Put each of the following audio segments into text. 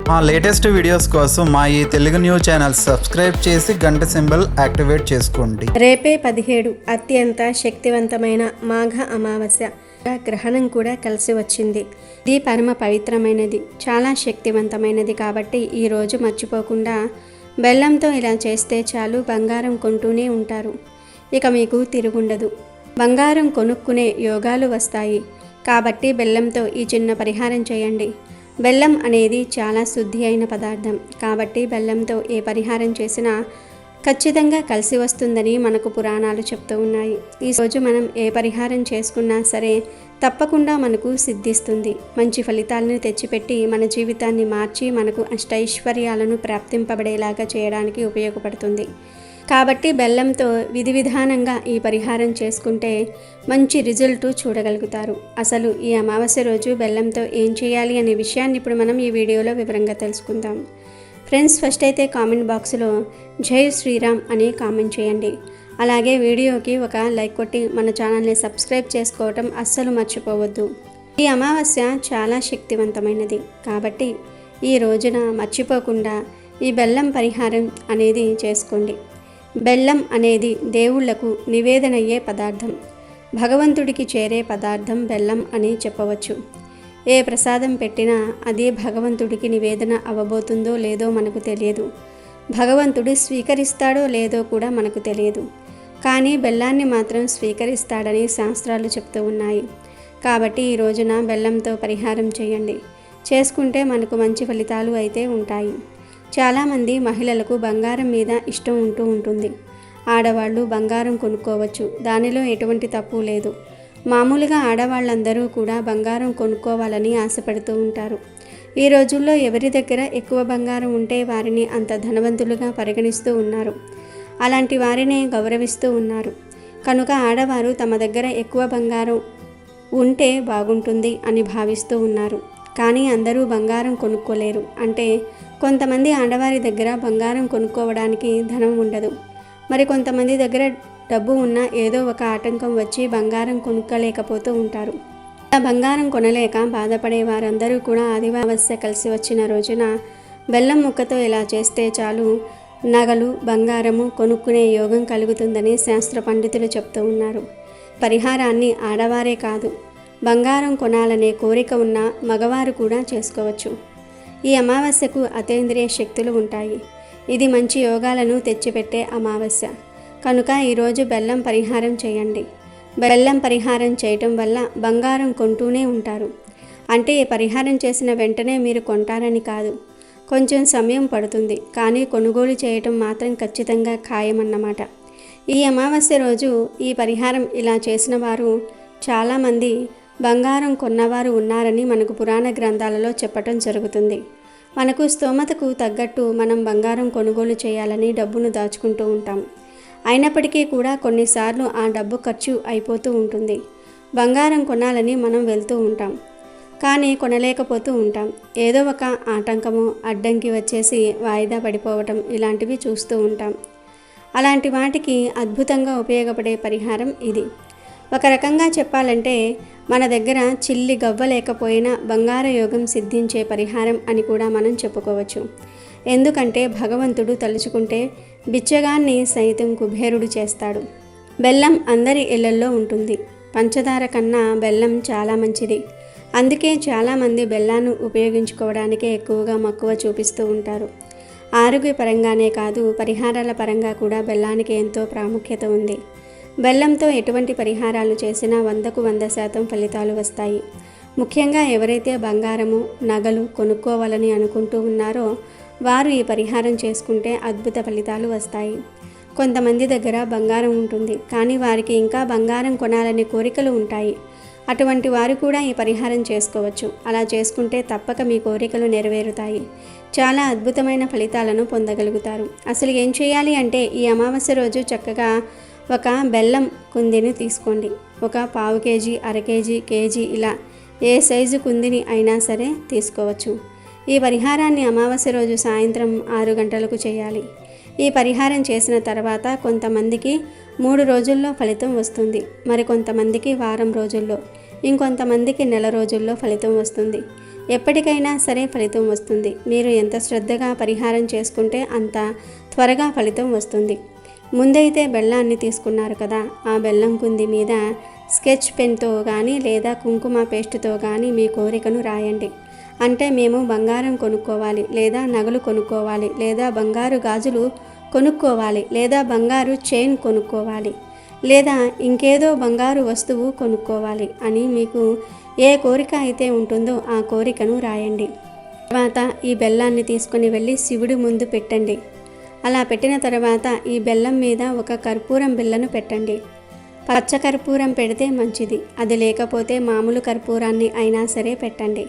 మా latest videos కోసం మా ఈ తెలుగు న్యూస్ ఛానల్ సబ్స్క్రైబ్ చేసి గంట సింబల్ యాక్టివేట్ చేసుకోండి. రేపే 17 అత్యంత శక్తివంతమైన మాఘ అమావాస్య. గ్రహణం కూడా కలిసి వచ్చింది. ఇది పరమ పవిత్రమైనది, చాలా శక్తివంతమైనది. కాబట్టి ఈరోజు మర్చిపోకుండా బెల్లంతో ఇలా చేస్తే చాలు, బంగారం కొంటూనే ఉంటారు. ఇక మీకు తిరుగుండదు. బంగారం కొనుక్కునే యోగాలు వస్తాయి. కాబట్టి బెల్లంతో ఈ చిన్న పరిహారం చేయండి. బెల్లం అనేది చాలా శుద్ధి అయిన పదార్థం. కాబట్టి బెల్లంతో ఏ పరిహారం చేసినా ఖచ్చితంగా కలిసి వస్తుందని మనకు పురాణాలు చెప్తూ ఉన్నాయి. ఈరోజు మనం ఏ పరిహారం చేసుకున్నా సరే తప్పకుండా మనకు సిద్ధిస్తుంది. మంచి ఫలితాలను తెచ్చిపెట్టి మన జీవితాన్ని మార్చి మనకు అష్టైశ్వర్యాలను ప్రాప్తింపబడేలాగా చేయడానికి ఉపయోగపడుతుంది. కాబట్టి బెల్లంతో విధి విధానంగా ఈ పరిహారం చేసుకుంటే మంచి రిజల్ట్ చూడగలుగుతారు. అసలు ఈ అమావాస్య రోజు బెల్లంతో ఏం చేయాలి అనే విషయాన్ని ఇప్పుడు మనం ఈ వీడియోలో వివరంగా తెలుసుకుందాం. ఫ్రెండ్స్, ఫస్ట్ అయితే కామెంట్ బాక్స్లో జై శ్రీరామ్ అని కామెంట్ చేయండి. అలాగే వీడియోకి ఒక లైక్ కొట్టి మన ఛానల్ని సబ్స్క్రైబ్ చేసుకోవటం అస్సలు మర్చిపోవద్దు. ఈ అమావాస్య చాలా శక్తివంతమైనది. కాబట్టి ఈ రోజున మర్చిపోకుండా ఈ బెల్లం పరిహారం అనేది చేసుకోండి. బెల్లం అనేది దేవుళ్లకు నివేదనయ్యే పదార్థం, భగవంతుడికి చేరే పదార్థం బెల్లం అని చెప్పవచ్చు. ఏ ప్రసాదం పెట్టినా అది భగవంతుడికి నివేదన అవ్వబోతుందో లేదో మనకు తెలియదు. భగవంతుడు స్వీకరిస్తాడో లేదో కూడా మనకు తెలియదు. కానీ బెల్లాన్ని మాత్రం స్వీకరిస్తాడని శాస్త్రాలు చెప్తూ ఉన్నాయి. కాబట్టి ఈ రోజున బెల్లంతో పరిహారం చేయండి. చేసుకుంటే మనకు మంచి ఫలితాలు అయితే ఉంటాయి. చాలామంది మహిళలకు బంగారం మీద ఇష్టం ఉంటుంది. ఆడవాళ్ళు బంగారం కొనుక్కోవచ్చు, దానిలో ఎటువంటి తప్పు లేదు. మామూలుగా ఆడవాళ్ళందరూ కూడా బంగారం కొనుక్కోవాలని ఆశపడుతూ ఉంటారు. ఈ రోజుల్లో ఎవరి దగ్గర ఎక్కువ బంగారం ఉంటే వారిని అంత ధనవంతులుగా పరిగణిస్తూ ఉన్నారు. అలాంటి వారినే గౌరవిస్తూ ఉన్నారు. కనుక ఆడవారు తమ దగ్గర ఎక్కువ బంగారం ఉంటే బాగుంటుంది అని భావిస్తూ ఉన్నారు. కానీ అందరూ బంగారం కొనుక్కోలేరు. అంటే కొంతమంది ఆడవారి దగ్గర బంగారం కొనుక్కోవడానికి ధనం ఉండదు. మరి కొంతమంది దగ్గర డబ్బు ఉన్నా ఏదో ఒక ఆటంకం వచ్చి బంగారం కొనుక్కోలేకపోతూ ఉంటారు. బంగారం కొనలేక బాధపడే వారందరూ కూడా అమావాస్య కలిసి వచ్చిన రోజున బెల్లం ముక్కతో ఇలా చేస్తే చాలు, నగలు బంగారము కొనుక్కునే యోగం కలుగుతుందని శాస్త్ర పండితులు చెప్తూ ఉన్నారు. పరిహారాన్ని ఆడవారే కాదు, బంగారం కొనాలనే కోరిక ఉన్న మగవారు కూడా చేసుకోవచ్చు. ఈ అమావాస్యకు అతీంద్రియ శక్తులు ఉంటాయి. ఇది మంచి యోగాలను తెచ్చిపెట్టే అమావాస్య. కనుక ఈరోజు బెల్లం పరిహారం చేయండి. బెల్లం పరిహారం చేయటం వల్ల బంగారం కొంటూనే ఉంటారు. అంటే ఈ పరిహారం చేసిన వెంటనే మీరు కొంటారని కాదు, కొంచెం సమయం పడుతుంది. కానీ కొనుగోలు చేయటం మాత్రం ఖచ్చితంగా ఖాయమన్నమాట. ఈ అమావాస్య రోజు ఈ పరిహారం ఇలా చేసిన వారు చాలామంది బంగారం కొన్నవారు ఉన్నారని మనకు పురాణ గ్రంథాలలో చెప్పటం జరుగుతుంది. మనకు స్తోమతకు తగ్గట్టు మనం బంగారం కొనుగోలు చేయాలని డబ్బును దాచుకుంటూ ఉంటాం. అయినప్పటికీ కూడా కొన్నిసార్లు ఆ డబ్బు ఖర్చు అయిపోతూ ఉంటుంది. బంగారం కొనాలని మనం వెళ్తూ ఉంటాం, కానీ కొనలేకపోతూ ఉంటాం. ఏదో ఒక ఆటంకము అడ్డంకి వచ్చేసి వాయిదా పడిపోవటం ఇలాంటివి చూస్తూ ఉంటాం. అలాంటి వాటికి అద్భుతంగా ఉపయోగపడే పరిహారం ఇది. ఒక రకంగా చెప్పాలంటే మన దగ్గర చిల్లి గవ్వ లేకపోయినా బంగార యోగం సిద్ధించే పరిహారం అని కూడా మనం చెప్పుకోవచ్చు. ఎందుకంటే భగవంతుడు తలుచుకుంటే బిచ్చగాన్ని సైతం కుబేరుడు చేస్తాడు. బెల్లం అందరి ఇళ్లల్లో ఉంటుంది. పంచదార కన్నా బెల్లం చాలా మంచిది. అందుకే చాలామంది బెల్లాన్ని ఉపయోగించుకోవడానికే ఎక్కువగా మక్కువ చూపిస్తూ ఉంటారు. ఆరోగ్యపరంగానే కాదు, పరిహారాల పరంగా కూడా బెల్లానికి ఎంతో ప్రాముఖ్యత ఉంది. బెల్లంతో ఎటువంటి పరిహారాలు చేసినా 100కు 100% ఫలితాలు వస్తాయి. ముఖ్యంగా ఎవరైతే బంగారము నగలు కొనుక్కోవాలని అనుకుంటూ ఉన్నారో వారు ఈ పరిహారం చేసుకుంటే అద్భుత ఫలితాలు వస్తాయి. కొంతమంది దగ్గర బంగారం ఉంటుంది, కానీ వారికి ఇంకా బంగారం కొనాలనే కోరికలు ఉంటాయి. అటువంటి వారు కూడా ఈ పరిహారం చేసుకోవచ్చు. అలా చేసుకుంటే తప్పక మీ కోరికలు నెరవేరుతాయి. చాలా అద్భుతమైన ఫలితాలను పొందగలుగుతారు. అసలు ఏం చేయాలి అంటే ఈ అమావాస్య రోజు చక్కగా ఒక బెల్లం కుందిని తీసుకోండి. ఒక పావు కేజీ, అర కేజీ, కేజీ ఇలా ఏ సైజు కుందిని అయినా సరే తీసుకోవచ్చు. ఈ పరిహారాన్ని అమావాస్య రోజు సాయంత్రం 6 గంటలకు చేయాలి. ఈ పరిహారం చేసిన తర్వాత కొంతమందికి 3 రోజుల్లో ఫలితం వస్తుంది, మరి కొంతమందికి వారం రోజుల్లో. ఇంకొంతమందికి నెల రోజుల్లో ఫలితం వస్తుంది. ఎప్పటికైనా సరే ఫలితం వస్తుంది. మీరు ఎంత శ్రద్ధగా పరిహారం చేసుకుంటే అంత త్వరగా ఫలితం వస్తుంది. ముందైతే బెల్లాన్ని తీసుకున్నారు కదా, ఆ బెల్లం కుంది మీద స్కెచ్ పెన్తో కానీ లేదా కుంకుమ పేస్ట్తో కానీ మీ కోరికను రాయండి. అంటే మేము బంగారం కొనుక్కోవాలి, లేదా నగలు కొనుక్కోవాలి, లేదా బంగారు గాజులు కొనుక్కోవాలి, లేదా బంగారు చైన్ కొనుక్కోవాలి, లేదా ఇంకేదో బంగారు వస్తువు కొనుక్కోవాలి అని మీకు ఏ కోరిక అయితే ఉంటుందో ఆ కోరికను రాయండి. తర్వాత ఈ బెల్లాన్ని తీసుకొని వెళ్ళి శివుడి ముందు పెట్టండి. అలా పెట్టిన తర్వాత ఈ బెల్లం మీద ఒక కర్పూరం బిళ్ళను పెట్టండి. పచ్చ కర్పూరం పెడితే మంచిది, అది లేకపోతే మామూలు కర్పూరాన్ని అయినా సరే పెట్టండి.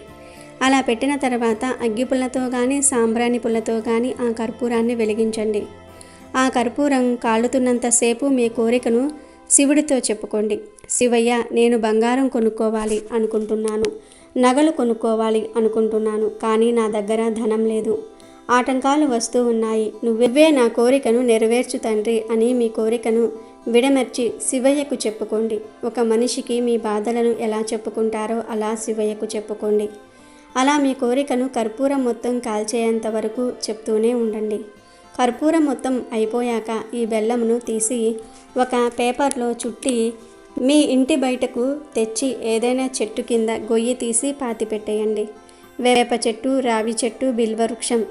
అలా పెట్టిన తర్వాత అగ్గిపుల్లతో కానీ సాంబ్రాణి పుల్లతో కానీ ఆ కర్పూరాన్ని వెలిగించండి. ఆ కర్పూరం కాలుతున్నంతసేపు మీ కోరికను శివుడితో చెప్పుకోండి. శివయ్య, నేను బంగారం కొనుక్కోవాలి అనుకుంటున్నాను, నగలు కొనుక్కోవాలి అనుకుంటున్నాను, కానీ నా దగ్గర ధనం లేదు, ఆటంకాలు వస్తూ ఉన్నాయి, నువ్వే నా కోరికను నెరవేర్చు తండ్రి అని మీ కోరికను విడమర్చి శివయ్యకు చెప్పుకోండి. ఒక మనిషికి మీ బాధలను ఎలా చెప్పుకుంటారో అలా శివయ్యకు చెప్పుకోండి. అలా మీ కోరికను కర్పూరం మొత్తం కాల్చేంత వరకు చెప్తూనే ఉండండి. కర్పూరం మొత్తం అయిపోయాక ఈ బెల్లమును తీసి ఒక పేపర్లో చుట్టి మీ ఇంటి బయటకు తెచ్చి ఏదైనా చెట్టు కింద గొయ్యి తీసి పాతిపెట్టేయండి. వేప చెట్టు, రావి చెట్టు, బిల్వవృక్షం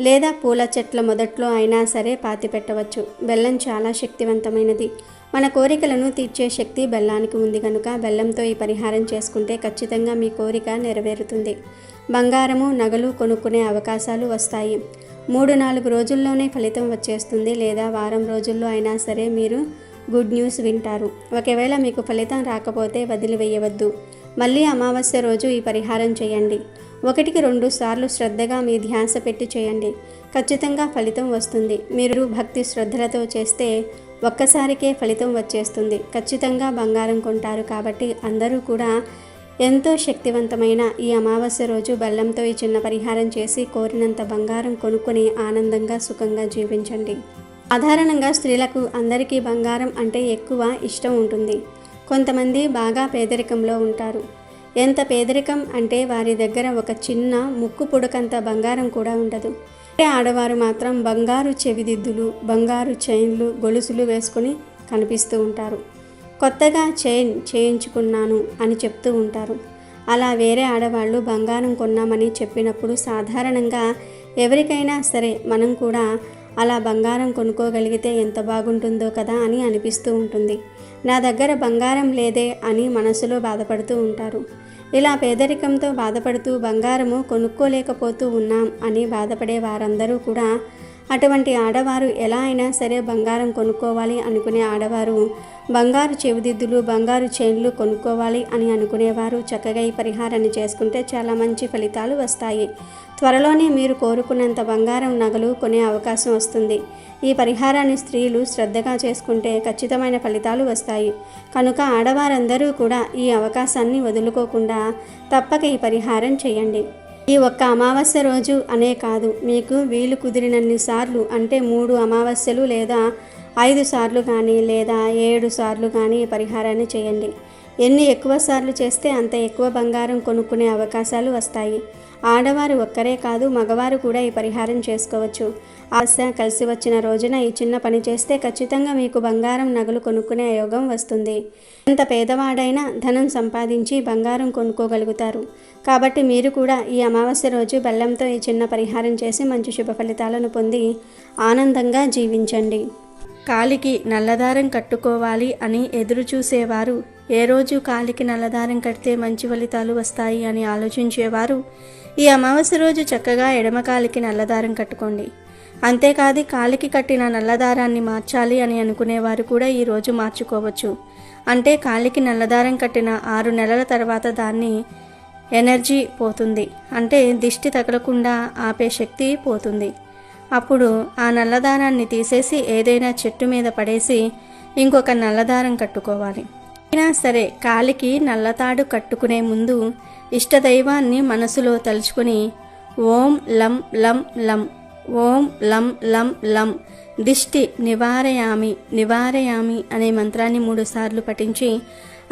లేదా పూల చెట్ల మొదట్లో అయినా సరే పాతి పెట్టవచ్చు. బెల్లం చాలా శక్తివంతమైనది. మన కోరికలను తీర్చే శక్తి బెల్లానికి ఉంది కనుక బెల్లంతో ఈ పరిహారం చేసుకుంటే ఖచ్చితంగా మీ కోరిక నెరవేరుతుంది. బంగారము, నగలు కొనుక్కునే అవకాశాలు వస్తాయి. 3-4 రోజుల్లోనే ఫలితం వచ్చేస్తుంది, లేదా వారం రోజుల్లో అయినా సరే మీరు గుడ్ న్యూస్ వింటారు. ఒకవేళ మీకు ఫలితం రాకపోతే వదిలివేయవద్దు. మళ్ళీ అమావాస్య రోజు ఈ పరిహారం చేయండి. 1-2 సార్లు శ్రద్ధగా మీ ధ్యాస పెట్టి చేయండి. ఖచ్చితంగా ఫలితం వస్తుంది. మీరు భక్తి శ్రద్ధలతో చేస్తే ఒక్కసారికే ఫలితం వచ్చేస్తుంది. ఖచ్చితంగా బంగారం కొంటారు. కాబట్టి అందరూ కూడా ఎంతో శక్తివంతమైన ఈ అమావాస్య రోజు బెల్లంతో ఈ చిన్న పరిహారం చేసి కోరినంత బంగారం కొనుక్కొని ఆనందంగా సుఖంగా జీవించండి. సాధారణంగా స్త్రీలకు అందరికీ బంగారం అంటే ఎక్కువ ఇష్టం ఉంటుంది. కొంతమంది బాగా పేదరికంలో ఉంటారు. ఎంత పేదరికం అంటే వారి దగ్గర ఒక చిన్న ముక్కు పుడకంత బంగారం కూడా ఉండదు. ఆడవారు మాత్రం బంగారు చెవిదిద్దులు, బంగారు చైన్లు, గొలుసులు వేసుకొని కనిపిస్తూ ఉంటారు. కొత్తగా చైన్ చేయించుకున్నాను అని చెప్తూ ఉంటారు. అలా వేరే ఆడవాళ్ళు బంగారం కొన్నామని చెప్పినప్పుడు సాధారణంగా ఎవరికైనా సరే మనం కూడా అలా బంగారం కొనుక్కోగలిగితే ఎంత బాగుంటుందో కదా అని అనిపిస్తూ ఉంటుంది. నా దగ్గర బంగారం లేదే అని మనసులో బాధపడుతూ ఉంటారు. ఇలా పేదరికంతో బాధపడుతూ బంగారము కొనుక్కోలేకపోతూ ఉన్నాం అని బాధపడే వారందరూ కూడా అటువంటి ఆడవారు ఎలా అయినా సరే బంగారం కొనుక్కోవాలి అనుకునే ఆడవారు బంగారు చెవిదిద్దులు, బంగారు చైన్లు కొనుక్కోవాలి అని అనుకునేవారు చక్కగా ఈ పరిహారాన్ని చేసుకుంటే చాలా మంచి ఫలితాలు వస్తాయి. త్వరలోనే మీరు కోరుకున్నంత బంగారం, నగలు కొనే అవకాశం వస్తుంది. ఈ పరిహారాన్ని స్త్రీలు శ్రద్ధగా చేసుకుంటే ఖచ్చితమైన ఫలితాలు వస్తాయి. కనుక ఆడవారందరూ కూడా ఈ అవకాశాన్ని వదులుకోకుండా తప్పక ఈ పరిహారం చేయండి. ఈ ఒక్క అమావాస్య రోజు అనే కాదు, మీకు వీలు కుదిరినన్ని సార్లు అంటే 3 అమావాస్యలు లేదా 5 సార్లు కానీ లేదా 7 సార్లు కానీ ఈ పరిహారాన్ని చేయండి. ఎన్ని ఎక్కువ సార్లు చేస్తే అంత ఎక్కువ బంగారం కొనుక్కునే అవకాశాలు వస్తాయి. ఆడవారు ఒక్కరే కాదు, మగవారు కూడా ఈ పరిహారం చేసుకోవచ్చు. ఆశ కలిసి వచ్చిన రోజున ఈ చిన్న పని చేస్తే ఖచ్చితంగా మీకు బంగారం, నగలు కొనుక్కునే యోగం వస్తుంది. ఎంత పేదవాడైనా ధనం సంపాదించి బంగారం కొనుక్కోగలుగుతారు. కాబట్టి మీరు కూడా ఈ అమావాస్య రోజు బెల్లంతో ఈ చిన్న పరిహారం చేసి మంచి శుభ ఫలితాలను పొంది ఆనందంగా జీవించండి. కాలికి నల్లదారం కట్టుకోవాలి అని ఎదురు చూసేవారు, ఏ రోజు కాలికి నల్లదారం కడితే మంచి ఫలితాలు వస్తాయి అని ఆలోచించేవారు ఈ అమావాస్య రోజు చక్కగా ఎడమ కాలికి నల్లదారం కట్టుకోండి. అంతేకాదు, కాలికి కట్టిన నల్లదారాన్ని మార్చాలి అని అనుకునేవారు కూడా ఈరోజు మార్చుకోవచ్చు. అంటే కాలికి నల్లదారం కట్టిన 6 నెలల తర్వాత దాన్ని ఎనర్జీ పోతుంది, అంటే దిష్టి తగలకుండా ఆపే శక్తి పోతుంది. అప్పుడు ఆ నల్లదారాన్ని తీసేసి ఏదైనా చెట్టు మీద పడేసి ఇంకొక నల్లదారం కట్టుకోవాలి. అయినా సరే కాలికి నల్లతాడు కట్టుకునే ముందు ఇష్టదైవాన్ని మనసులో తలుచుకుని ఓం లం లం లం, ఓం లం లం లం దిష్టి నివారయామి నివారయామి అనే మంత్రాన్ని 3 సార్లు పఠించి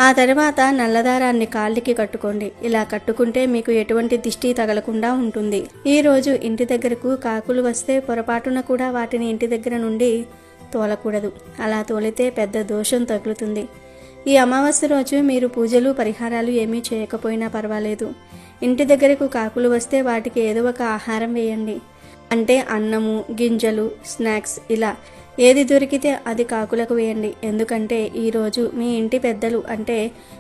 ఆ తర్వాత నల్లదారాన్ని కాళ్ళకి కట్టుకోండి. ఇలా కట్టుకుంటే మీకు ఎటువంటి దిష్టి తగలకుండా ఉంటుంది. ఈరోజు ఇంటి దగ్గరకు కాకులు వస్తే పొరపాటున కూడా వాటిని ఇంటి దగ్గర నుండి తోలకూడదు. అలా తోలితే పెద్ద దోషం తగులుతుంది. ఈ అమావాస్య రోజు మీరు పూజలు పరిహారాలు ఏమీ చేయకపోయినా పర్వాలేదు. ఇంటి దగ్గరకు కాకులు వస్తే వాటికి ఏదో ఒక ఆహారం వేయండి. అంటే అన్నము, గింజలు, స్నాక్స్ ఇలా ఏది దొరికితే అది కాకులకు వేయండి. ఎందుకంటే ఈరోజు మీ ఇంటి పెద్దలు అంటే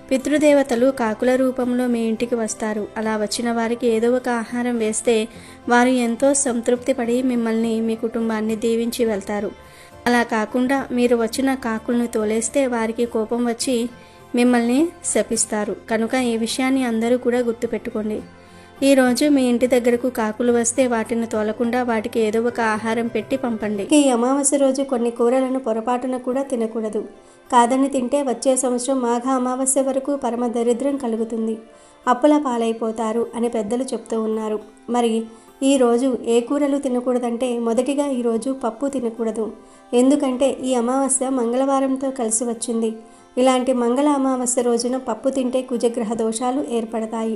పితృదేవతలు కాకుల రూపంలో మీ ఇంటికి వస్తారు. అలా వచ్చిన వారికి ఏదో ఒక ఆహారం వేస్తే వారు ఎంతో సంతృప్తి పడి మిమ్మల్ని, మీ కుటుంబాన్ని దీవించి వెళ్తారు. అలా కాకుండా మీరు వచ్చిన కాకులను తోలేస్తే వారికి కోపం వచ్చి మిమ్మల్ని శపిస్తారు. కనుక ఈ విషయాన్ని అందరూ కూడా గుర్తుపెట్టుకోండి. ఈరోజు మీ ఇంటి దగ్గరకు కాకులు వస్తే వాటిని తోలకుండా వాటికి ఏదో ఒక ఆహారం పెట్టి పంపండి. ఈ అమావాస్య రోజు కొన్ని కూరలను పొరపాటున కూడా తినకూడదు. కాదని తింటే వచ్చే సంవత్సరం మాఘ అమావాస్య వరకు పరమ దరిద్రం కలుగుతుంది, అప్పుల పాలైపోతారు అని పెద్దలు చెప్తూ ఉన్నారు. మరి ఈరోజు ఏ కూరలు తినకూడదంటే మొదటిగా ఈరోజు పప్పు తినకూడదు. ఎందుకంటే ఈ అమావాస్య మంగళవారంతో కలిసి వచ్చింది. ఇలాంటి మంగళ అమావాస్య రోజున పప్పు తింటే కుజగ్రహ దోషాలు ఏర్పడతాయి,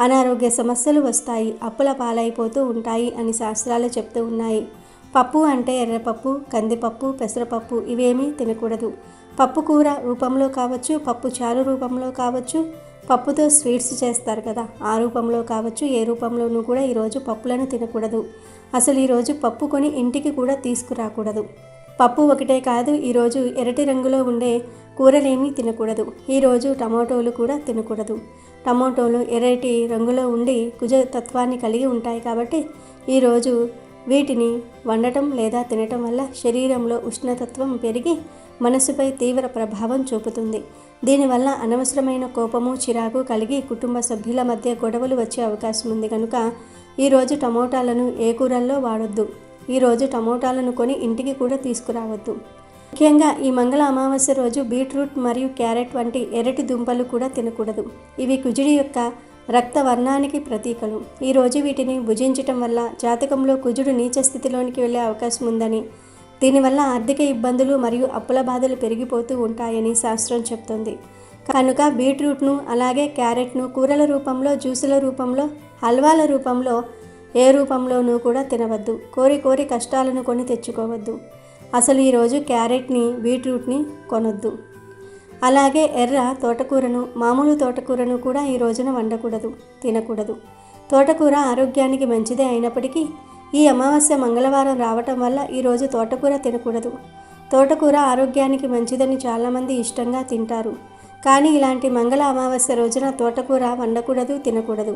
అనారోగ్య సమస్యలు వస్తాయి, అప్పుల పాలైపోతూ ఉంటాయి అని శాస్త్రాలు చెప్తూ ఉన్నాయి. పప్పు అంటే ఎర్రపప్పు, కందిపప్పు, పెసరపప్పు ఇవేమీ తినకూడదు. పప్పు కూర రూపంలో కావచ్చు, పప్పు చారు రూపంలో కావచ్చు, పప్పుతో స్వీట్స్ చేస్తారు కదా ఆ రూపంలో కావచ్చు, ఏ రూపంలోనూ కూడా ఈరోజు పప్పులను తినకూడదు. అసలు ఈరోజు పప్పు కొని ఇంటికి కూడా తీసుకురాకూడదు. పప్పు ఒకటే కాదు, ఈరోజు ఎర్రటి రంగులో ఉండే కూరలేమీ తినకూడదు. ఈరోజు టమాటోలు కూడా తినకూడదు. టమాటోలు ఎర్రటి రంగులో ఉండి కుజ తత్వాన్ని కలిగి ఉంటాయి కాబట్టి ఈరోజు వీటిని వండటం లేదా తినటం వల్ల శరీరంలో ఉష్ణతత్వం పెరిగి మనసుపై తీవ్ర ప్రభావం చూపుతుంది. దీనివల్ల అనవసరమైన కోపము, చిరాకు కలిగి కుటుంబ సభ్యుల మధ్య గొడవలు వచ్చే అవకాశం ఉంది. కనుక ఈరోజు టమోటాలను ఏ కూరల్లో వాడొద్దు. ఈరోజు టమోటాలను కొని ఇంటికి కూడా తీసుకురావద్దు. ముఖ్యంగా ఈ మంగళ అమావాస్య రోజు బీట్రూట్ మరియు క్యారెట్ వంటి ఎర్రటి దుంపలు కూడా తినకూడదు. ఇవి కుజుడి యొక్క రక్త వర్ణానికి ప్రతీకలు. ఈరోజు వీటిని భుజించటం వల్ల జాతకంలో కుజుడు నీచ స్థితిలోనికి వెళ్ళే అవకాశం ఉందని, దీనివల్ల ఆర్థిక ఇబ్బందులు మరియు అప్పుల బాధలు పెరిగిపోతూ ఉంటాయని శాస్త్రం చెప్తుంది. కనుక బీట్రూట్ను అలాగే క్యారెట్ను కూరల రూపంలో, జ్యూసుల రూపంలో, హల్వాల రూపంలో ఏ రూపంలోనూ కూడా తినవద్దు. కోరి కోరి కష్టాలను కొని తెచ్చుకోవద్దు. అసలు ఈరోజు క్యారెట్ని, బీట్రూట్ని కొనొద్దు. అలాగే ఎర్ర తోటకూరను, మామూలు తోటకూరను కూడా ఈ రోజున వండకూడదు, తినకూడదు. తోటకూర ఆరోగ్యానికి మంచిదే అయినప్పటికీ ఈ అమావాస్య మంగళవారం రావటం వల్ల ఈరోజు తోటకూర తినకూడదు. తోటకూర ఆరోగ్యానికి మంచిదని చాలామంది ఇష్టంగా తింటారు. కానీ ఇలాంటి మంగళ అమావాస్య రోజున తోటకూర వండకూడదు, తినకూడదు.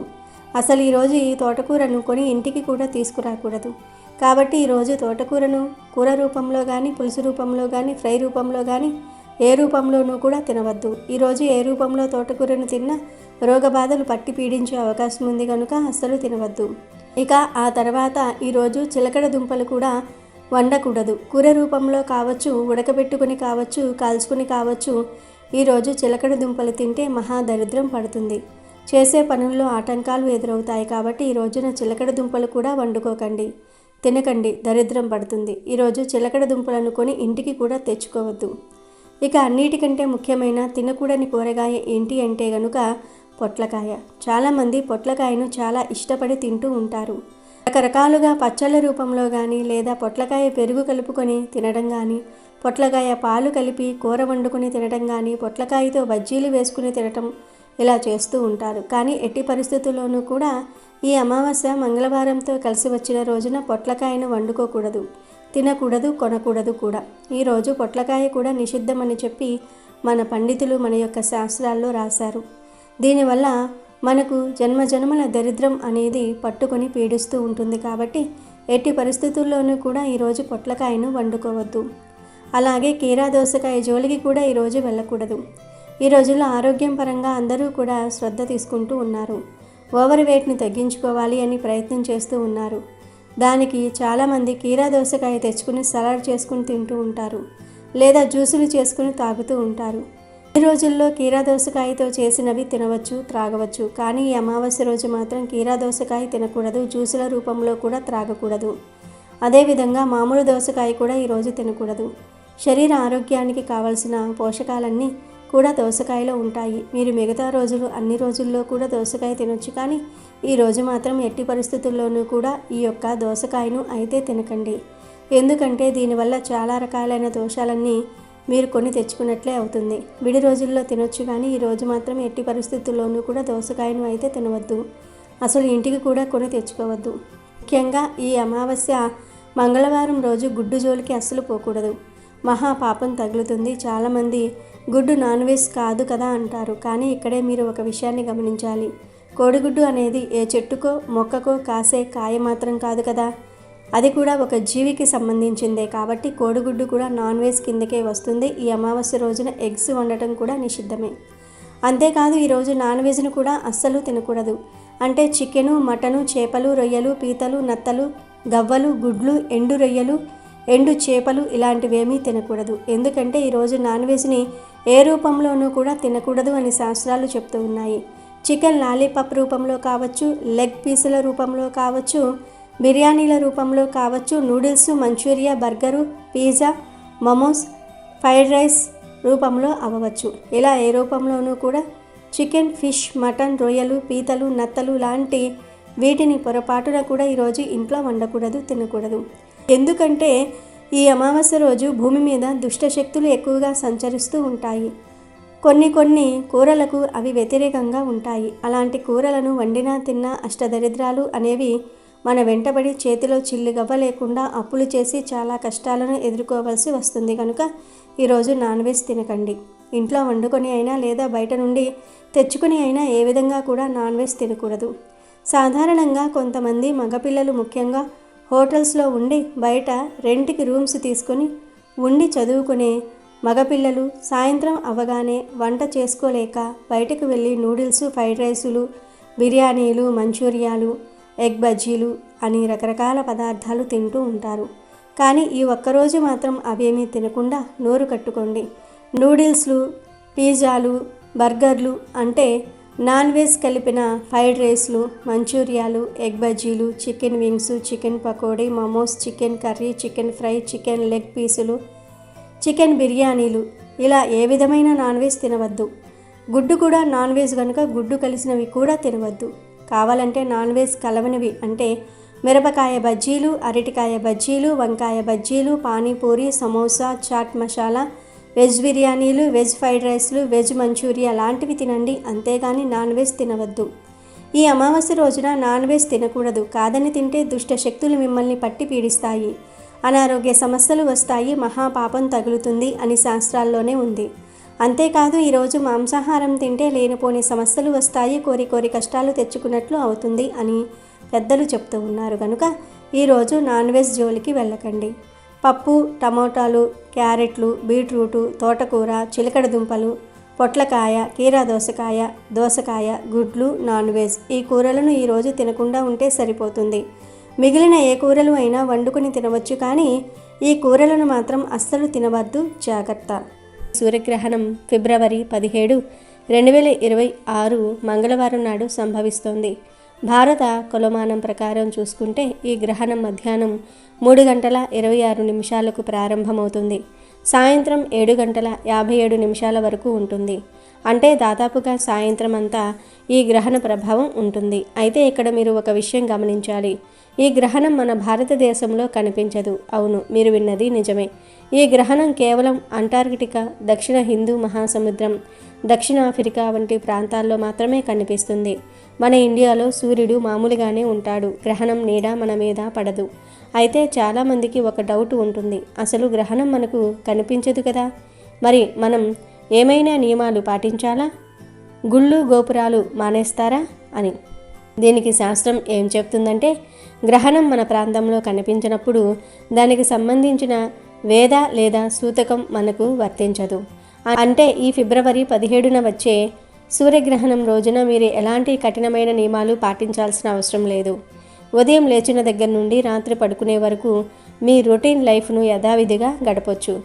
అసలు ఈరోజు ఈ తోటకూరను కొని ఇంటికి కూడా తీసుకురాకూడదు. కాబట్టి ఈరోజు తోటకూరను కూర రూపంలో కానీ, పులుసు రూపంలో కానీ, ఫ్రై రూపంలో కానీ ఏ రూపంలోనూ కూడా తినవద్దు. ఈరోజు ఏ రూపంలో తోటకూరను తిన్నా రోగబాధలు పట్టి పీడించే అవకాశం ఉంది కనుక అస్సలు తినవద్దు. ఇక ఆ తర్వాత ఈరోజు చిలకడ దుంపలు కూడా వండకూడదు. కూర రూపంలో కావచ్చు, ఉడకబెట్టుకుని కావచ్చు, కాల్చుకుని కావచ్చు. ఈరోజు చిలకడ దుంపలు తింటే మహా దరిద్రం పడుతుంది, చేసే పనుల్లో ఆటంకాలు ఎదురవుతాయి. కాబట్టి ఈ రోజున చిలకడ దుంపలు కూడా వండుకోకండి, తినకండి, దరిద్రం పడుతుంది. ఈరోజు చిలకడ దుంపలను కొని ఇంటికి కూడా తెచ్చుకోవద్దు. ఇక అన్నిటికంటే ముఖ్యమైన తినకూడని కూరగాయ ఏంటి అంటే గనుక పొట్లకాయ. చాలామంది పొట్లకాయను చాలా ఇష్టపడి తింటూ ఉంటారు. రకరకాలుగా పచ్చళ్ళ రూపంలో కానీ, లేదా పొట్లకాయ పెరుగు కలుపుకొని తినడం కానీ, పొట్లకాయ పాలు కలిపి కూర వండుకొని తినడం కానీ, పొట్లకాయతో బజ్జీలు వేసుకుని తినటం ఇలా చేస్తూ ఉంటారు. కానీ ఎట్టి పరిస్థితుల్లోనూ కూడా ఈ అమావాస్య మంగళవారంతో కలిసి వచ్చిన రోజున పొట్లకాయను వండుకోకూడదు, తినకూడదు, కొనకూడదు కూడా. ఈరోజు పొట్లకాయ కూడా నిషిద్ధమని చెప్పి మన పండితులు మన యొక్క శాస్త్రాల్లో రాశారు. దీనివల్ల మనకు జన్మజన్మల దరిద్రం అనేది పట్టుకొని పీడిస్తూ ఉంటుంది. కాబట్టి ఎట్టి పరిస్థితుల్లోనూ కూడా ఈరోజు పొట్లకాయను వండుకోవద్దు. అలాగే కీరా దోసకాయ జోలికి కూడా ఈరోజు వెళ్ళకూడదు. ఈ రోజుల్లో ఆరోగ్యం పరంగా అందరూ కూడా శ్రద్ధ తీసుకుంటూ ఉన్నారు. ఓవర్ వెయిట్ని తగ్గించుకోవాలి అని ప్రయత్నం చేస్తూ ఉన్నారు. దానికి చాలామంది కీరా దోసకాయ తెచ్చుకుని సలాడ్ చేసుకుని తింటూ ఉంటారు, లేదా జ్యూసులు చేసుకుని తాగుతూ ఉంటారు. ఈ రోజుల్లో కీరా దోసకాయతో చేసినవి తినవచ్చు, త్రాగవచ్చు. కానీ ఈ అమావాస్య రోజు మాత్రం కీరా దోసకాయ తినకూడదు, జ్యూసుల రూపంలో కూడా త్రాగకూడదు. అదేవిధంగా మామూలు దోసకాయ కూడా ఈరోజు తినకూడదు. శరీర ఆరోగ్యానికి కావలసిన పోషకాలన్నీ కూడా దోసకాయలో ఉంటాయి. మీరు మిగతా రోజులు అన్ని రోజుల్లో కూడా దోసకాయ తినొచ్చు, కానీ ఈ రోజు మాత్రం ఎట్టి పరిస్థితుల్లోనూ కూడా ఈ యొక్క దోసకాయను అయితే తినకండి. ఎందుకంటే దీనివల్ల చాలా రకాలైన దోషాలన్నీ మీరు కొని తెచ్చుకున్నట్లే అవుతుంది. విడి రోజుల్లో తినొచ్చు, కానీ ఈ రోజు మాత్రం ఎట్టి పరిస్థితుల్లోనూ కూడా దోసకాయను అయితే తినవద్దు. అసలు ఇంటికి కూడా కొని తెచ్చుకోవద్దు. ముఖ్యంగా ఈ అమావాస్య మంగళవారం రోజు గుడ్డు జోలికి అస్సలు పోకూడదు. మహా పాపం తగులుతుంది. చాలామంది గుడ్డు నాన్ వెజ్ కాదు కదా అంటారు, కానీ ఇక్కడే మీరు ఒక విషయాన్ని గమనించాలి. కోడిగుడ్డు అనేది ఏ చెట్టుకో మొక్కకో కాసే కాయ మాత్రం కాదు కదా, అది కూడా ఒక జీవికి సంబంధించిందే. కాబట్టి కోడిగుడ్డు కూడా నాన్ వెజ్ కిందకే వస్తుంది. ఈ అమావాస్య రోజున ఎగ్స్ వండటం కూడా నిషిద్ధమే. అంతేకాదు ఈరోజు నాన్ వెజ్ను కూడా అస్సలు తినకూడదు. అంటే చికెను, మటను, చేపలు, రొయ్యలు, పీతలు, నత్తలు, గవ్వలు, గుడ్లు, ఎండు రొయ్యలు, ఎండు చేపలు ఇలాంటివేమీ తినకూడదు. ఎందుకంటే ఈరోజు నాన్ వెజ్ని ఏ రూపంలోనూ కూడా తినకూడదు అని శాస్త్రాలు చెప్తూ ఉన్నాయి. చికెన్ లాలీపాప్ రూపంలో కావచ్చు, లెగ్ పీసుల రూపంలో కావచ్చు, బిర్యానీల రూపంలో కావచ్చు, noodles, Manchuria, burger, pizza, momos, fried rice రూపంలో అవ్వచ్చు. ఇలా ఏ రూపంలోనూ కూడా చికెన్, ఫిష్, మటన్, రొయ్యలు, పీతలు, నత్తలు లాంటి వీటిని పొరపాటున కూడా ఈరోజు ఇంట్లో వండకూడదు, తినకూడదు. ఎందుకంటే ఈ అమావాస్య రోజు భూమి మీద దుష్టశక్తులు ఎక్కువగా సంచరిస్తూ ఉంటాయి. కొన్ని కూరలకు అవి వ్యతిరేకంగా ఉంటాయి. అలాంటి కూరలను వండినా తిన్నా అష్టదరిద్రాలు అనేవి మన వెంటబడి చేతిలో చిల్లిగవ్వ లేకుండా అప్పులు చేసి చాలా కష్టాలను ఎదుర్కోవాల్సి వస్తుంది. కనుక ఈరోజు నాన్ వెజ్ తినకండి. ఇంట్లో వండుకొని అయినా లేదా బయట నుండి తెచ్చుకొని అయినా ఏ విధంగా కూడా నాన్ వెజ్ తినకూడదు. సాధారణంగా కొంతమంది మగపిల్లలు ముఖ్యంగా హోటల్స్లో ఉండి బయట రెంట్కి రూమ్స్ తీసుకొని ఉండి చదువుకునే మగపిల్లలు సాయంత్రం అవ్వగానే వంట చేసుకోలేక బయటకు వెళ్ళి నూడిల్స్, ఫ్రైడ్ రైసులు, బిర్యానీలు, మంచూరియాలు, ఎగ్ బజ్జీలు అని రకరకాల పదార్థాలు తింటూ ఉంటారు. కానీ ఈ ఒక్కరోజు మాత్రం అవేమీ తినకుండా నోరు కట్టుకోండి. నూడిల్స్లు, పిజ్జాలు, బర్గర్లు అంటే నాన్ వెజ్ కలిపిన ఫ్రైడ్ రైస్లు, మంచూరియాలు, ఎగ్ బజ్జీలు, chicken wings, chicken pakodi, momos, chicken curry, chicken fry, chicken leg పీసులు, చికెన్ బిర్యానీలు ఇలా ఏ విధమైన నాన్ వెజ్ తినవద్దు. గుడ్డు కూడా నాన్ వెజ్ కనుక గుడ్డు కలిసినవి కూడా తినవద్దు. కావాలంటే నాన్ వెజ్ కలవనివి అంటే మిరపకాయ బజ్జీలు, అరటికాయ బజ్జీలు, వంకాయ బజ్జీలు, పానీపూరి, సమోసా, చాట్ మసాలా, వెజ్ బిర్యానీలు, వెజ్ ఫ్రైడ్ రైస్లు, వెజ్ మంచూరియా లాంటివి తినండి. అంతేగాని నాన్ వెజ్ తినవద్దు. ఈ అమావాస్య రోజున నాన్ వెజ్ తినకూడదు. కాదని తింటే దుష్ట శక్తులు మిమ్మల్ని పట్టి పీడిస్తాయి, అనారోగ్య సమస్యలు వస్తాయి, మహాపాపం తగులుతుంది అని శాస్త్రాల్లోనే ఉంది. అంతేకాదు ఈరోజు మాంసాహారం తింటే లేనిపోని సమస్యలు వస్తాయి, కోరి కష్టాలు తెచ్చుకున్నట్లు అవుతుంది అని పెద్దలు చెప్తూ ఉన్నారు. కనుక ఈరోజు నాన్ వెజ్ జోలికి వెళ్ళకండి. పప్పు, టమోటాలు, క్యారెట్లు, బీట్రూటు, తోటకూర, చిలకడ దుంపలు, పొట్లకాయ, కీరా దోసకాయ, గుడ్లు, నాన్ వెజ్ ఈ కూరలను ఈరోజు తినకుండా ఉంటే సరిపోతుంది. మిగిలిన ఏ కూరలు అయినా వండుకొని తినవచ్చు, కానీ ఈ కూరలను మాత్రం అస్సలు తినవద్దు, జాగ్రత్త. సూర్యగ్రహణం ఫిబ్రవరి 17, 2026 మంగళవారం నాడు సంభవిస్తోంది. భారత కొలమానం ప్రకారం చూసుకుంటే ఈ గ్రహణం మధ్యాహ్నం 3:26 ప్రారంభమవుతుంది. సాయంత్రం 7:57 వరకు ఉంటుంది. అంటే దాదాపుగా సాయంత్రం అంతా ఈ గ్రహణ ప్రభావం ఉంటుంది. అయితే ఇక్కడ మీరు ఒక విషయం గమనించాలి. ఈ గ్రహణం మన భారతదేశంలో కనిపించదు. అవును, మీరు విన్నది నిజమే. ఈ గ్రహణం కేవలం అంటార్కిటికా, దక్షిణ హిందూ మహాసముద్రం, దక్షిణాఫ్రికా వంటి ప్రాంతాల్లో మాత్రమే కనిపిస్తుంది. మన ఇండియాలో సూర్యుడు మామూలుగానే ఉంటాడు. గ్రహణం నీడ మన మీద పడదు. అయితే చాలామందికి ఒక డౌట్ ఉంటుంది, అసలు గ్రహణం మనకు కనిపించదు కదా, మరి మనం ఏమైనా నియమాలు పాటించాలా, గుళ్ళు గోపురాలు మానేస్తారా అని. దీనికి శాస్త్రం ఏం చెప్తుందంటే, గ్రహణం మన ప్రాంతంలో కనిపించినప్పుడు దానికి సంబంధించిన వేద లేదా సూతకం మనకు వర్తించదు. అంటే ఈ ఫిబ్రవరి 17న వచ్చే సూర్యగ్రహణం రోజున మీరు ఎలాంటి కఠినమైన నియమాలు పాటించాల్సిన అవసరం లేదు. ఉదయం లేచిన దగ్గర నుండి రాత్రి పడుకునే వరకు మీ రొటీన్ లైఫ్ను యథావిధిగా గడపొచ్చు.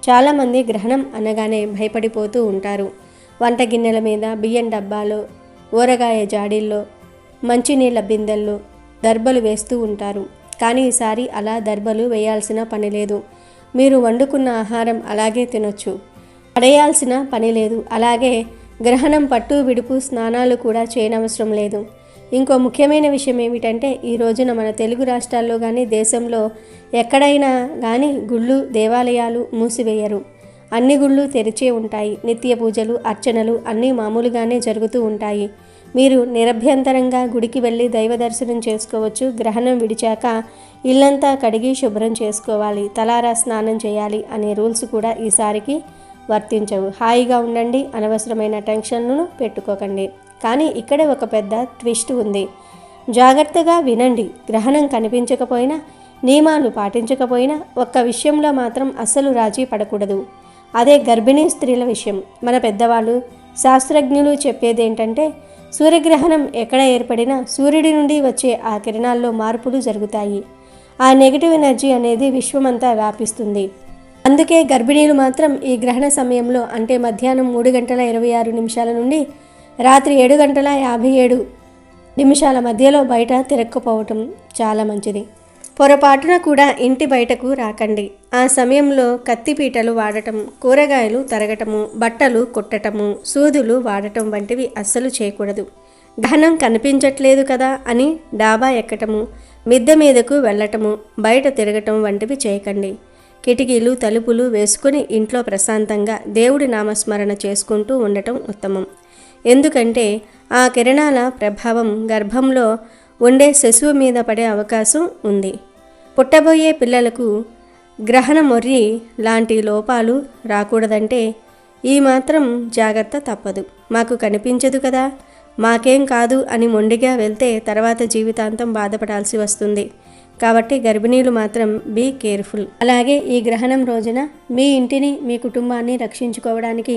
చాలామంది గ్రహణం అనగానే భయపడిపోతూ ఉంటారు. వంట గిన్నెల మీద, బియ్యం డబ్బాలో, ఊరగాయ జాడీల్లో, మంచినీళ్ళ బిందెల్లో దర్బలు వేస్తూ ఉంటారు. కానీ ఈసారి అలా దర్బలు వేయాల్సిన పని లేదు. మీరు వండుకున్న ఆహారం అలాగే తినొచ్చు. పడేయాల్సిన పని లేదు. అలాగే గ్రహణం పట్టు విడుపు స్నానాలు కూడా చేయనవసరం లేదు. ఇంకో ముఖ్యమైన విషయం ఏమిటంటే ఈ రోజున మన తెలుగు రాష్ట్రాల్లో కానీ దేశంలో ఎక్కడైనా కానీ గుళ్ళు దేవాలయాలు మూసివేయరు. అన్ని గుళ్ళు తెరిచే ఉంటాయి. నిత్య పూజలు అర్చనలు అన్నీ మామూలుగానే జరుగుతూ ఉంటాయి. మీరు నిరభ్యంతరంగా గుడికి వెళ్ళి దైవ దర్శనం చేసుకోవచ్చు. గ్రహణం విడిచాక ఇల్లంతా కడిగి శుభ్రం చేసుకోవాలి, తలారా స్నానం చేయాలి అనే రూల్స్ కూడా ఈసారికి వర్తించవు. హాయిగా ఉండండి, అనవసరమైన టెన్షన్లను పెట్టుకోకండి. కానీ ఇక్కడే ఒక పెద్ద ట్విస్ట్ ఉంది. జాగ్రత్తగా వినండి. గ్రహణం కనిపించకపోయినా, నియమాలు పాటించకపోయినా ఒక్క విషయంలో మాత్రం అస్సలు రాజీ పడకూడదు. అదే గర్భిణీ స్త్రీల విషయం. మన పెద్దవాళ్ళు శాస్త్రజ్ఞులు చెప్పేదేంటంటే సూర్యగ్రహణం ఎక్కడ ఏర్పడినా సూర్యుడి నుండి వచ్చే ఆ కిరణాల్లో మార్పులు జరుగుతాయి. ఆ నెగిటివ్ ఎనర్జీ అనేది విశ్వమంతా వ్యాపిస్తుంది. అందుకే గర్భిణీలు మాత్రం ఈ గ్రహణ సమయంలో అంటే మధ్యాహ్నం 3:26 నుండి రాత్రి 7:57 మధ్యలో బయట తిరగకపోవటం చాలా మంచిది. పొరపాటున కూడా ఇంటి బయటకు రాకండి. ఆ సమయంలో కత్తిపీటలు వాడటం, కూరగాయలు తరగటము, బట్టలు కుట్టటము, సూదులు వాడటం వంటివి అస్సలు చేయకూడదు. గ్రహణం కనిపించట్లేదు కదా అని డాబా ఎక్కటము, మిద్దె మీదకు వెళ్ళటము, బయట తిరగటం వంటివి చేయకండి. కిటికీలు తలుపులు వేసుకుని ఇంట్లో ప్రశాంతంగా దేవుడి నామస్మరణ చేసుకుంటూ ఉండటం ఉత్తమం. ఎందుకంటే ఆ కిరణాల ప్రభావం గర్భంలో ఉండే శిశువు మీద పడే అవకాశం ఉంది. పుట్టబోయే పిల్లలకు గ్రహణ మొర్రి లాంటి లోపాలు రాకూడదంటే ఈ మాత్రం జాగ్రత్త తప్పదు. మాకు కనిపించదు కదా, మాకేం కాదు అని మొండిగా వెళ్తే తర్వాత జీవితాంతం బాధపడాల్సి వస్తుంది. కాబట్టి గర్భిణీలు మాత్రం బీ కేర్ఫుల్. అలాగే ఈ గ్రహణం రోజున మీ ఇంటిని మీ కుటుంబాన్ని రక్షించుకోవడానికి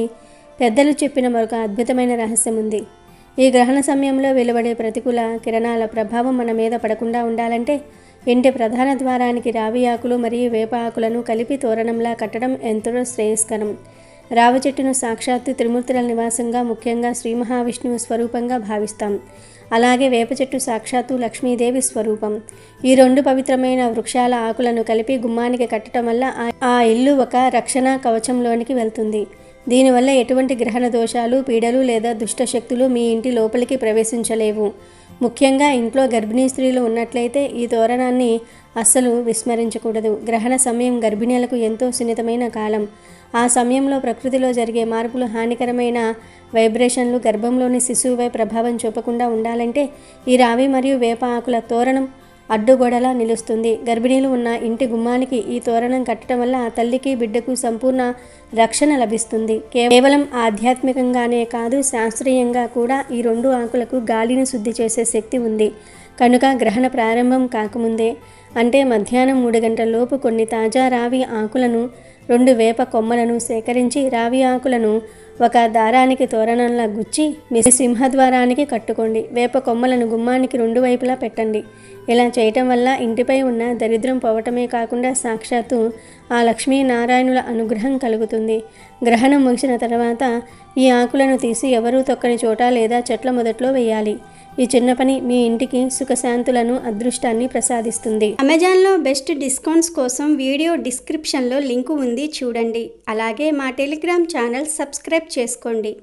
పెద్దలు చెప్పిన మరొక అద్భుతమైన రహస్యం ఉంది. ఈ గ్రహణ సమయంలో వెలువడే ప్రతికూల కిరణాల ప్రభావం మన మీద పడకుండా ఉండాలంటే ఇంటి ప్రధాన ద్వారానికి రావి ఆకులు మరియు వేప ఆకులను కలిపి తోరణంలా కట్టడం ఎంతో శ్రేయస్కరం. రావి చెట్టును సాక్షాత్తు త్రిమూర్తుల నివాసంగా, ముఖ్యంగా శ్రీ మహావిష్ణువు స్వరూపంగా భావిస్తాం. అలాగే వేప చెట్టు సాక్షాత్తు లక్ష్మీదేవి స్వరూపం. ఈ రెండు పవిత్రమైన వృక్షాల ఆకులను కలిపి గుమ్మానికి కట్టడం వల్ల ఆ ఇల్లు ఒక రక్షణ కవచంలోనికి వెళ్తుంది. దీనివల్ల ఎటువంటి గ్రహణ దోషాలు, పీడలు లేదా దుష్ట శక్తులు మీ ఇంటి లోపలికి ప్రవేశించలేవు. ముఖ్యంగా ఇంట్లో గర్భిణీ స్త్రీలు ఉన్నట్లయితే ఈ తోరణాన్ని అస్సలు విస్మరించకూడదు. గ్రహణ సమయం గర్భిణీలకు ఎంతో సున్నితమైన కాలం. ఆ సమయంలో ప్రకృతిలో జరిగే మార్పులు, హానికరమైన వైబ్రేషన్లు గర్భంలోని శిశువుపై ప్రభావం చూపకుండా ఉండాలంటే ఈ రావి మరియు వేప ఆకుల తోరణం అడ్డుగోడలా నిలుస్తుంది. గర్భిణీలు ఉన్న ఇంటి గుమ్మానికి ఈ తోరణం కట్టడం వల్ల ఆ తల్లికి బిడ్డకు సంపూర్ణ రక్షణ లభిస్తుంది. కేవలం ఆధ్యాత్మికంగానే కాదు, శాస్త్రీయంగా కూడా ఈ రెండు ఆకులకు గాలిని శుద్ధి చేసే శక్తి ఉంది. కనుక గ్రహణ ప్రారంభం కాకముందే అంటే మధ్యాహ్నం 3 గంటలలోపు కొన్ని తాజా రావి ఆకులను, 2 వేప కొమ్మలను సేకరించి రావి ఆకులను ఒక దారానికి తోరణంలా గుచ్చి మీ సింహద్వారానికి కట్టుకోండి. వేప కొమ్మలను గుమ్మానికి 2 వైపులా పెట్టండి. ఇలా చేయటం వల్ల ఇంటిపై ఉన్న దరిద్రం పోవటమే కాకుండా సాక్షాత్తు ఆ లక్ష్మీనారాయణుల అనుగ్రహం కలుగుతుంది. గ్రహణం ముగిసిన తర్వాత ఈ ఆకులను తీసి ఎవరూ తొక్కని చోట లేదా చెట్ల మొదట్లో వేయాలి. ఈ చిన్న పని మీ ఇంటికి సుఖశాంతులను, అదృష్టాన్ని ప్రసాదిస్తుంది. అమెజాన్లో బెస్ట్ డిస్కౌంట్స్ కోసం వీడియో డిస్క్రిప్షన్లో లింకు ఉంది, చూడండి. అలాగే మా టెలిగ్రామ్ ఛానల్ సబ్స్క్రైబ్ చేసుకోండి.